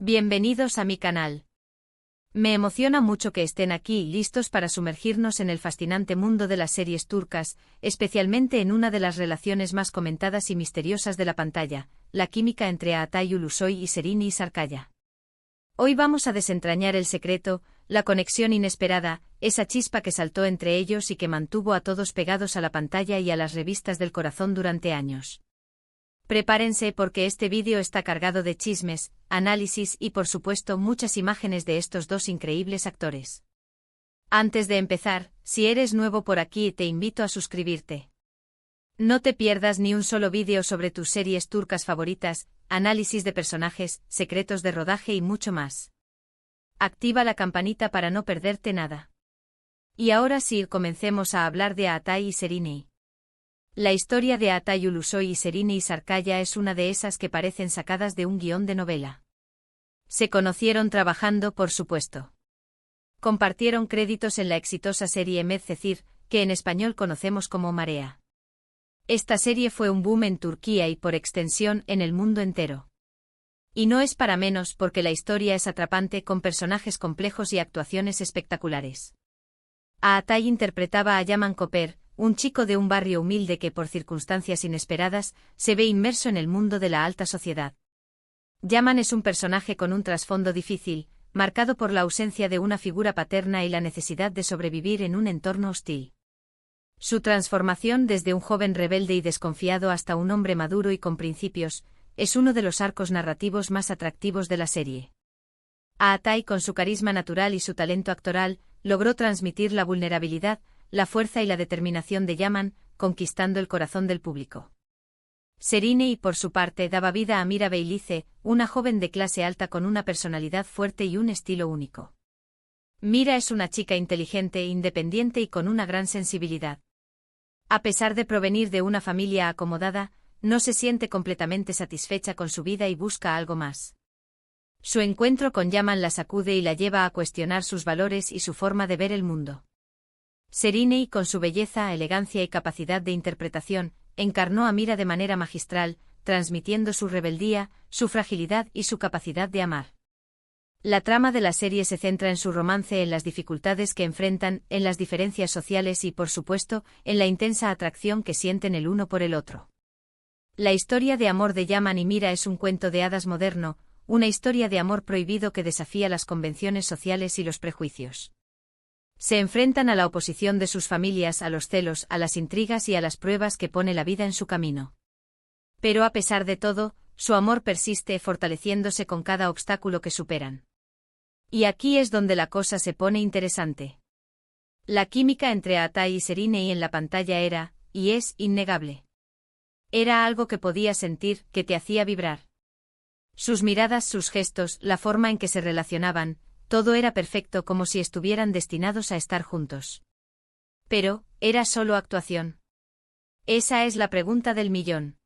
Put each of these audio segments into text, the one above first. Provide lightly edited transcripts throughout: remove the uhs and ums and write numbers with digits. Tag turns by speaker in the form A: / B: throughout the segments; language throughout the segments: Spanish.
A: Bienvenidos a mi canal. Me emociona mucho que estén aquí listos para sumergirnos en el fascinante mundo de las series turcas, especialmente en una de las relaciones más comentadas y misteriosas de la pantalla, la química entre Atay Ulusoy y Serini Sarkaya. Hoy vamos a desentrañar el secreto, la conexión inesperada, esa chispa que saltó entre ellos y que mantuvo a todos pegados a la pantalla y a las revistas del corazón durante años. Prepárense porque este vídeo está cargado de chismes, análisis y por supuesto muchas imágenes de estos dos increíbles actores. Antes de empezar, si eres nuevo por aquí te invito a suscribirte. No te pierdas ni un solo vídeo sobre tus series turcas favoritas, análisis de personajes, secretos de rodaje y mucho más. Activa la campanita para no perderte nada. Y ahora sí, comencemos a hablar de Atay y Serini. La historia de Atay Ulusoy y Serini Sarkaya es una de esas que parecen sacadas de un guión de novela. Se conocieron trabajando, por supuesto. Compartieron créditos en la exitosa serie Medcezir, que en español conocemos como Marea. Esta serie fue un boom en Turquía y por extensión en el mundo entero. Y no es para menos porque la historia es atrapante con personajes complejos y actuaciones espectaculares. A Atay interpretaba a Yaman Koper, un chico de un barrio humilde que por circunstancias inesperadas se ve inmerso en el mundo de la alta sociedad. Yaman es un personaje con un trasfondo difícil, marcado por la ausencia de una figura paterna y la necesidad de sobrevivir en un entorno hostil. Su transformación desde un joven rebelde y desconfiado hasta un hombre maduro y con principios, es uno de los arcos narrativos más atractivos de la serie. Atay, con su carisma natural y su talento actoral, logró transmitir la vulnerabilidad, la fuerza y la determinación de Yaman, conquistando el corazón del público. Serini, por su parte, daba vida a Mira Beylice, una joven de clase alta con una personalidad fuerte y un estilo único. Mira es una chica inteligente, independiente y con una gran sensibilidad. A pesar de provenir de una familia acomodada, no se siente completamente satisfecha con su vida y busca algo más. Su encuentro con Yaman la sacude y la lleva a cuestionar sus valores y su forma de ver el mundo. Serini, con su belleza, elegancia y capacidad de interpretación, encarnó a Mira de manera magistral, transmitiendo su rebeldía, su fragilidad y su capacidad de amar. La trama de la serie se centra en su romance, en las dificultades que enfrentan, en las diferencias sociales y, por supuesto, en la intensa atracción que sienten el uno por el otro. La historia de amor de Yaman y Mira es un cuento de hadas moderno, una historia de amor prohibido que desafía las convenciones sociales y los prejuicios. Se enfrentan a la oposición de sus familias, a los celos, a las intrigas y a las pruebas que pone la vida en su camino. Pero a pesar de todo, su amor persiste, fortaleciéndose con cada obstáculo que superan. Y aquí es donde la cosa se pone interesante. La química entre Atay y Serini en la pantalla era, y es, innegable. Era algo que podías sentir, que te hacía vibrar. Sus miradas, sus gestos, la forma en que se relacionaban, todo era perfecto, como si estuvieran destinados a estar juntos. Pero, ¿era solo actuación? Esa es la pregunta del millón.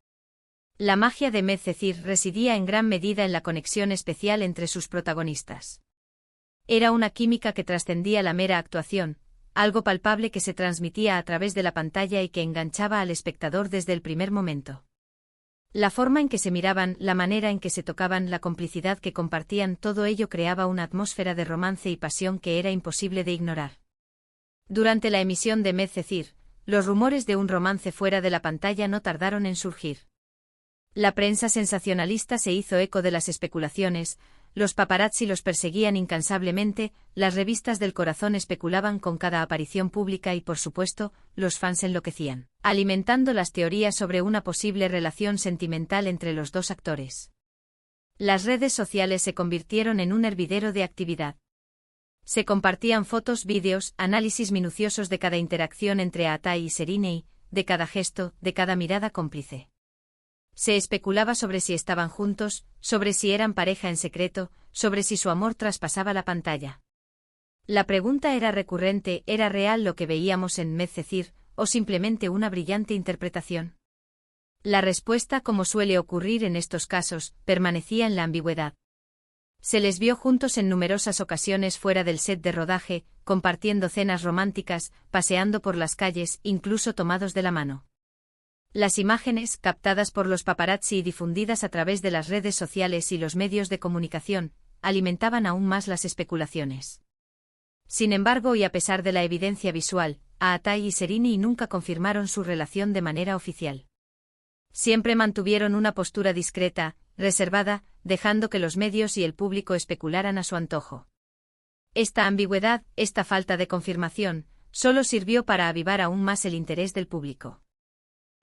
A: La magia de Medcezir residía en gran medida en la conexión especial entre sus protagonistas. Era una química que trascendía la mera actuación, algo palpable que se transmitía a través de la pantalla y que enganchaba al espectador desde el primer momento. La forma en que se miraban, la manera en que se tocaban, la complicidad que compartían, todo ello creaba una atmósfera de romance y pasión que era imposible de ignorar. Durante la emisión de Medcezir, los rumores de un romance fuera de la pantalla no tardaron en surgir. La prensa sensacionalista se hizo eco de las especulaciones, los paparazzi los perseguían incansablemente, las revistas del corazón especulaban con cada aparición pública y, por supuesto, los fans enloquecían, alimentando las teorías sobre una posible relación sentimental entre los dos actores. Las redes sociales se convirtieron en un hervidero de actividad. Se compartían fotos, vídeos, análisis minuciosos de cada interacción entre Atay y Serini, de cada gesto, de cada mirada cómplice. Se especulaba sobre si estaban juntos, sobre si eran pareja en secreto, sobre si su amor traspasaba la pantalla. La pregunta era recurrente, ¿era real lo que veíamos en Medcezir, o simplemente una brillante interpretación? La respuesta, como suele ocurrir en estos casos, permanecía en la ambigüedad. Se les vio juntos en numerosas ocasiones fuera del set de rodaje, compartiendo cenas románticas, paseando por las calles, incluso tomados de la mano. Las imágenes, captadas por los paparazzi y difundidas a través de las redes sociales y los medios de comunicación, alimentaban aún más las especulaciones. Sin embargo, y a pesar de la evidencia visual, Aatai y Serini nunca confirmaron su relación de manera oficial. Siempre mantuvieron una postura discreta, reservada, dejando que los medios y el público especularan a su antojo. Esta ambigüedad, esta falta de confirmación, solo sirvió para avivar aún más el interés del público.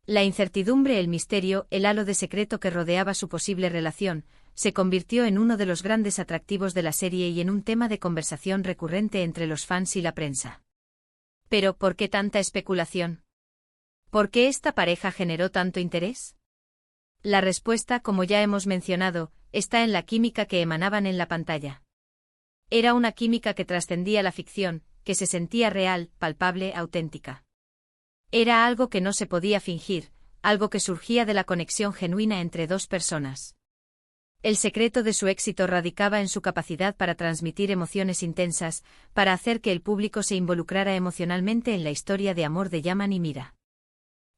A: La incertidumbre, el misterio, el halo de secreto que rodeaba su posible relación, se convirtió en uno de los grandes atractivos de la serie y en un tema de conversación recurrente entre los fans y la prensa. Pero, ¿por qué tanta especulación? ¿Por qué esta pareja generó tanto interés? La respuesta, como ya hemos mencionado, está en la química que emanaban en la pantalla. Era una química que trascendía la ficción, que se sentía real, palpable, auténtica. Era algo que no se podía fingir, algo que surgía de la conexión genuina entre dos personas. El secreto de su éxito radicaba en su capacidad para transmitir emociones intensas, para hacer que el público se involucrara emocionalmente en la historia de amor de Yaman y Mira.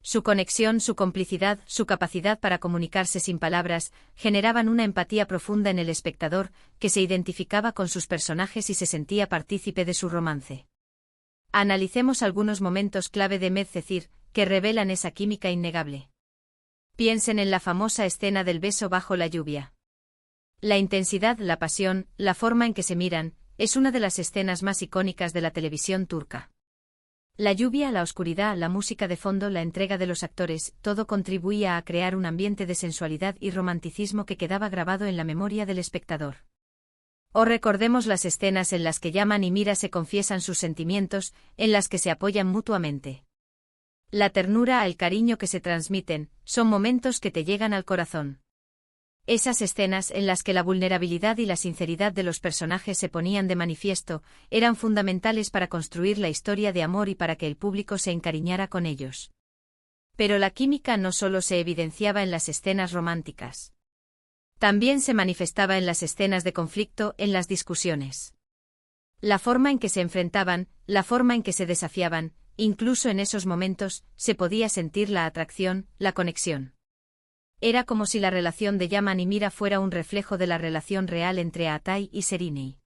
A: Su conexión, su complicidad, su capacidad para comunicarse sin palabras, generaban una empatía profunda en el espectador, que se identificaba con sus personajes y se sentía partícipe de su romance. Analicemos algunos momentos clave de Medcezir, que revelan esa química innegable. Piensen en la famosa escena del beso bajo la lluvia. La intensidad, la pasión, la forma en que se miran, es una de las escenas más icónicas de la televisión turca. La lluvia, la oscuridad, la música de fondo, la entrega de los actores, todo contribuía a crear un ambiente de sensualidad y romanticismo que quedaba grabado en la memoria del espectador. O recordemos las escenas en las que Yaman y Mira se confiesan sus sentimientos, en las que se apoyan mutuamente. La ternura, el cariño que se transmiten, son momentos que te llegan al corazón. Esas escenas en las que la vulnerabilidad y la sinceridad de los personajes se ponían de manifiesto, eran fundamentales para construir la historia de amor y para que el público se encariñara con ellos. Pero la química no solo se evidenciaba en las escenas románticas. También se manifestaba en las escenas de conflicto, en las discusiones. La forma en que se enfrentaban, la forma en que se desafiaban, incluso en esos momentos, se podía sentir la atracción, la conexión. Era como si la relación de Yaman y Mira fuera un reflejo de la relación real entre Aatai y Serini.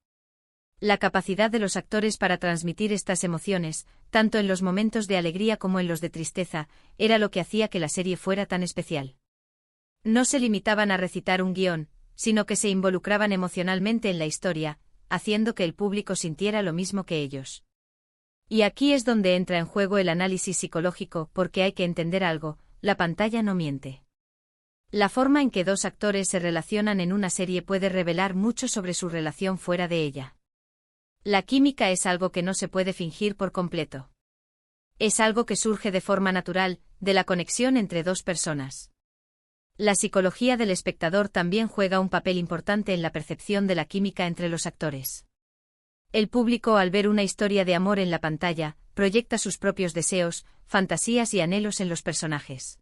A: La capacidad de los actores para transmitir estas emociones, tanto en los momentos de alegría como en los de tristeza, era lo que hacía que la serie fuera tan especial. No se limitaban a recitar un guión, sino que se involucraban emocionalmente en la historia, haciendo que el público sintiera lo mismo que ellos. Y aquí es donde entra en juego el análisis psicológico, porque hay que entender algo, la pantalla no miente. La forma en que dos actores se relacionan en una serie puede revelar mucho sobre su relación fuera de ella. La química es algo que no se puede fingir por completo. Es algo que surge de forma natural, de la conexión entre dos personas. La psicología del espectador también juega un papel importante en la percepción de la química entre los actores. El público, al ver una historia de amor en la pantalla, proyecta sus propios deseos, fantasías y anhelos en los personajes.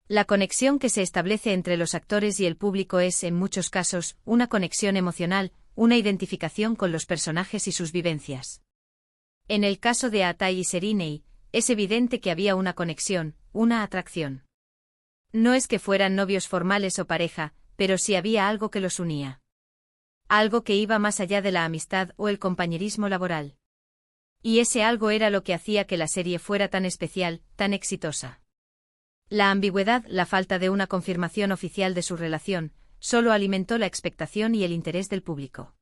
A: La conexión que se establece entre los actores y el público es, en muchos casos, una conexión emocional, una identificación con los personajes y sus vivencias. En el caso de Aatai y Serini, es evidente que había una conexión, una atracción. No es que fueran novios formales o pareja, pero sí había algo que los unía. Algo que iba más allá de la amistad o el compañerismo laboral. Y ese algo era lo que hacía que la serie fuera tan especial, tan exitosa. La ambigüedad, la falta de una confirmación oficial de su relación, solo alimentó la expectación y el interés del público.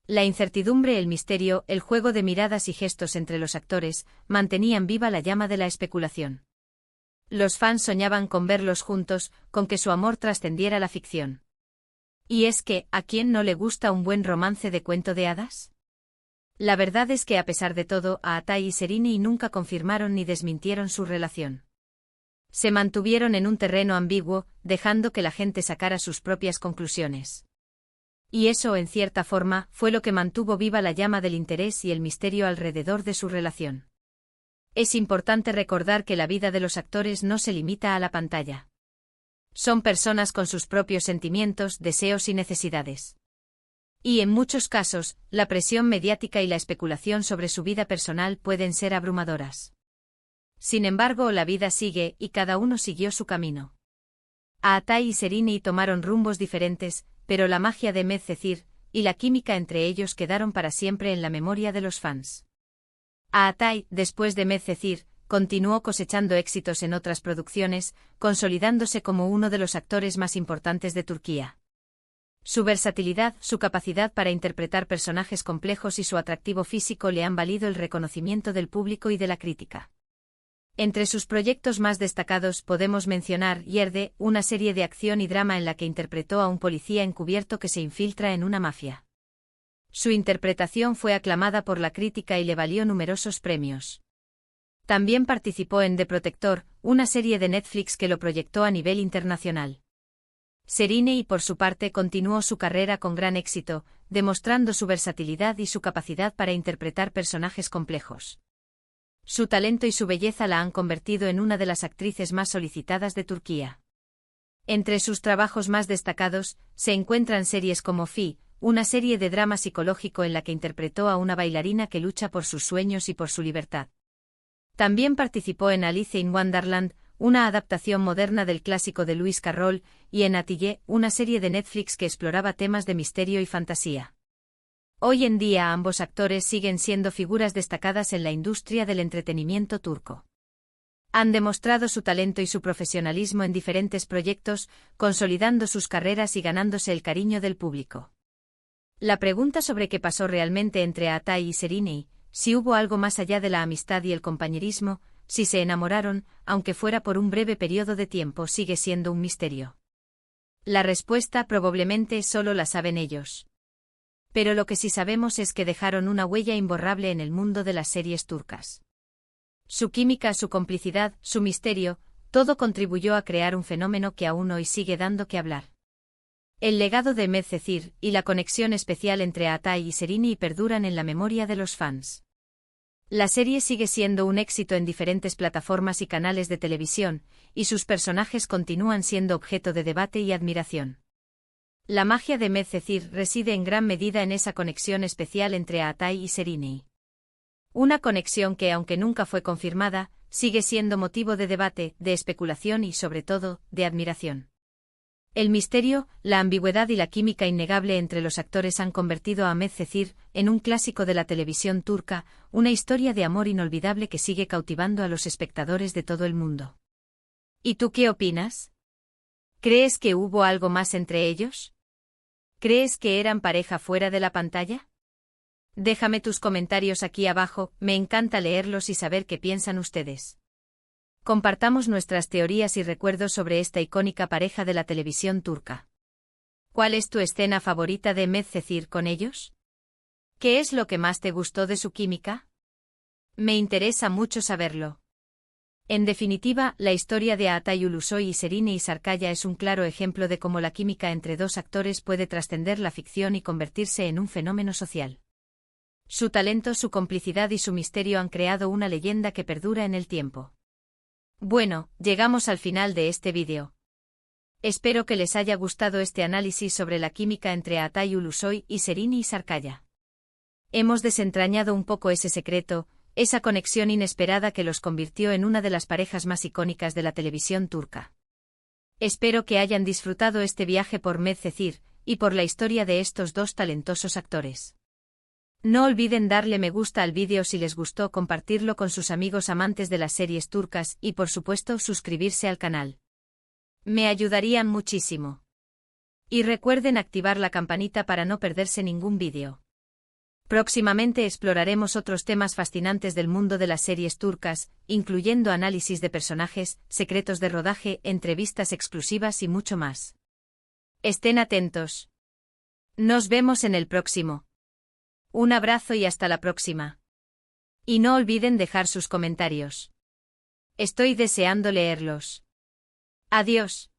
A: La incertidumbre, el misterio, el juego de miradas y gestos entre los actores, mantenían viva la llama de la especulación. Los fans soñaban con verlos juntos, con que su amor trascendiera la ficción. Y es que, ¿a quién no le gusta un buen romance de cuento de hadas? La verdad es que a pesar de todo, Aatai y Serini nunca confirmaron ni desmintieron su relación. Se mantuvieron en un terreno ambiguo, dejando que la gente sacara sus propias conclusiones. Y eso, en cierta forma, fue lo que mantuvo viva la llama del interés y el misterio alrededor de su relación. Es importante recordar que la vida de los actores no se limita a la pantalla. Son personas con sus propios sentimientos, deseos y necesidades. Y en muchos casos, la presión mediática y la especulación sobre su vida personal pueden ser abrumadoras. Sin embargo, la vida sigue y cada uno siguió su camino. Aatai y Serini tomaron rumbos diferentes, pero la magia de Medcezir, y la química entre ellos quedaron para siempre en la memoria de los fans. Atay, después de Medcezir, continuó cosechando éxitos en otras producciones, consolidándose como uno de los actores más importantes de Turquía. Su versatilidad, su capacidad para interpretar personajes complejos y su atractivo físico le han valido el reconocimiento del público y de la crítica. Entre sus proyectos más destacados podemos mencionar Yerde, una serie de acción y drama en la que interpretó a un policía encubierto que se infiltra en una mafia. Su interpretación fue aclamada por la crítica y le valió numerosos premios. También participó en The Protector, una serie de Netflix que lo proyectó a nivel internacional. Serenei, por su parte, continuó su carrera con gran éxito, demostrando su versatilidad y su capacidad para interpretar personajes complejos. Su talento y su belleza la han convertido en una de las actrices más solicitadas de Turquía. Entre sus trabajos más destacados, se encuentran series como Fi, una serie de drama psicológico en la que interpretó a una bailarina que lucha por sus sueños y por su libertad. También participó en Alice in Wonderland, una adaptación moderna del clásico de Lewis Carroll, y en Atiye, una serie de Netflix que exploraba temas de misterio y fantasía. Hoy en día ambos actores siguen siendo figuras destacadas en la industria del entretenimiento turco. Han demostrado su talento y su profesionalismo en diferentes proyectos, consolidando sus carreras y ganándose el cariño del público. La pregunta sobre qué pasó realmente entre Atay y Serenei, si hubo algo más allá de la amistad y el compañerismo, si se enamoraron, aunque fuera por un breve periodo de tiempo, sigue siendo un misterio. La respuesta probablemente solo la saben ellos. Pero lo que sí sabemos es que dejaron una huella imborrable en el mundo de las series turcas. Su química, su complicidad, su misterio, todo contribuyó a crear un fenómeno que aún hoy sigue dando que hablar. El legado de Medcezir y la conexión especial entre Atay y Serenei perduran en la memoria de los fans. La serie sigue siendo un éxito en diferentes plataformas y canales de televisión, y sus personajes continúan siendo objeto de debate y admiración. La magia de Medcezir reside en gran medida en esa conexión especial entre Atay y Serenei. Una conexión que, aunque nunca fue confirmada, sigue siendo motivo de debate, de especulación y, sobre todo, de admiración. El misterio, la ambigüedad y la química innegable entre los actores han convertido a Medcezir en un clásico de la televisión turca, una historia de amor inolvidable que sigue cautivando a los espectadores de todo el mundo. ¿Y tú qué opinas? ¿Crees que hubo algo más entre ellos? ¿Crees que eran pareja fuera de la pantalla? Déjame tus comentarios aquí abajo, me encanta leerlos y saber qué piensan ustedes. Compartamos nuestras teorías y recuerdos sobre esta icónica pareja de la televisión turca. ¿Cuál es tu escena favorita de Medcezir con ellos? ¿Qué es lo que más te gustó de su química? Me interesa mucho saberlo. En definitiva, la historia de Atay Ulusoy y Serenei Sarkaya es un claro ejemplo de cómo la química entre dos actores puede trascender la ficción y convertirse en un fenómeno social. Su talento, su complicidad y su misterio han creado una leyenda que perdura en el tiempo. Bueno, llegamos al final de este vídeo. Espero que les haya gustado este análisis sobre la química entre Atay Ulusoy y Serenei Sarkaya. Hemos desentrañado un poco ese secreto, esa conexión inesperada que los convirtió en una de las parejas más icónicas de la televisión turca. Espero que hayan disfrutado este viaje por Medcezir, y por la historia de estos dos talentosos actores. No olviden darle me gusta al vídeo si les gustó, compartirlo con sus amigos amantes de las series turcas y por supuesto suscribirse al canal. Me ayudarían muchísimo. Y recuerden activar la campanita para no perderse ningún vídeo. Próximamente exploraremos otros temas fascinantes del mundo de las series turcas, incluyendo análisis de personajes, secretos de rodaje, entrevistas exclusivas y mucho más. Estén atentos. Nos vemos en el próximo. Un abrazo y hasta la próxima. Y no olviden dejar sus comentarios. Estoy deseando leerlos. Adiós.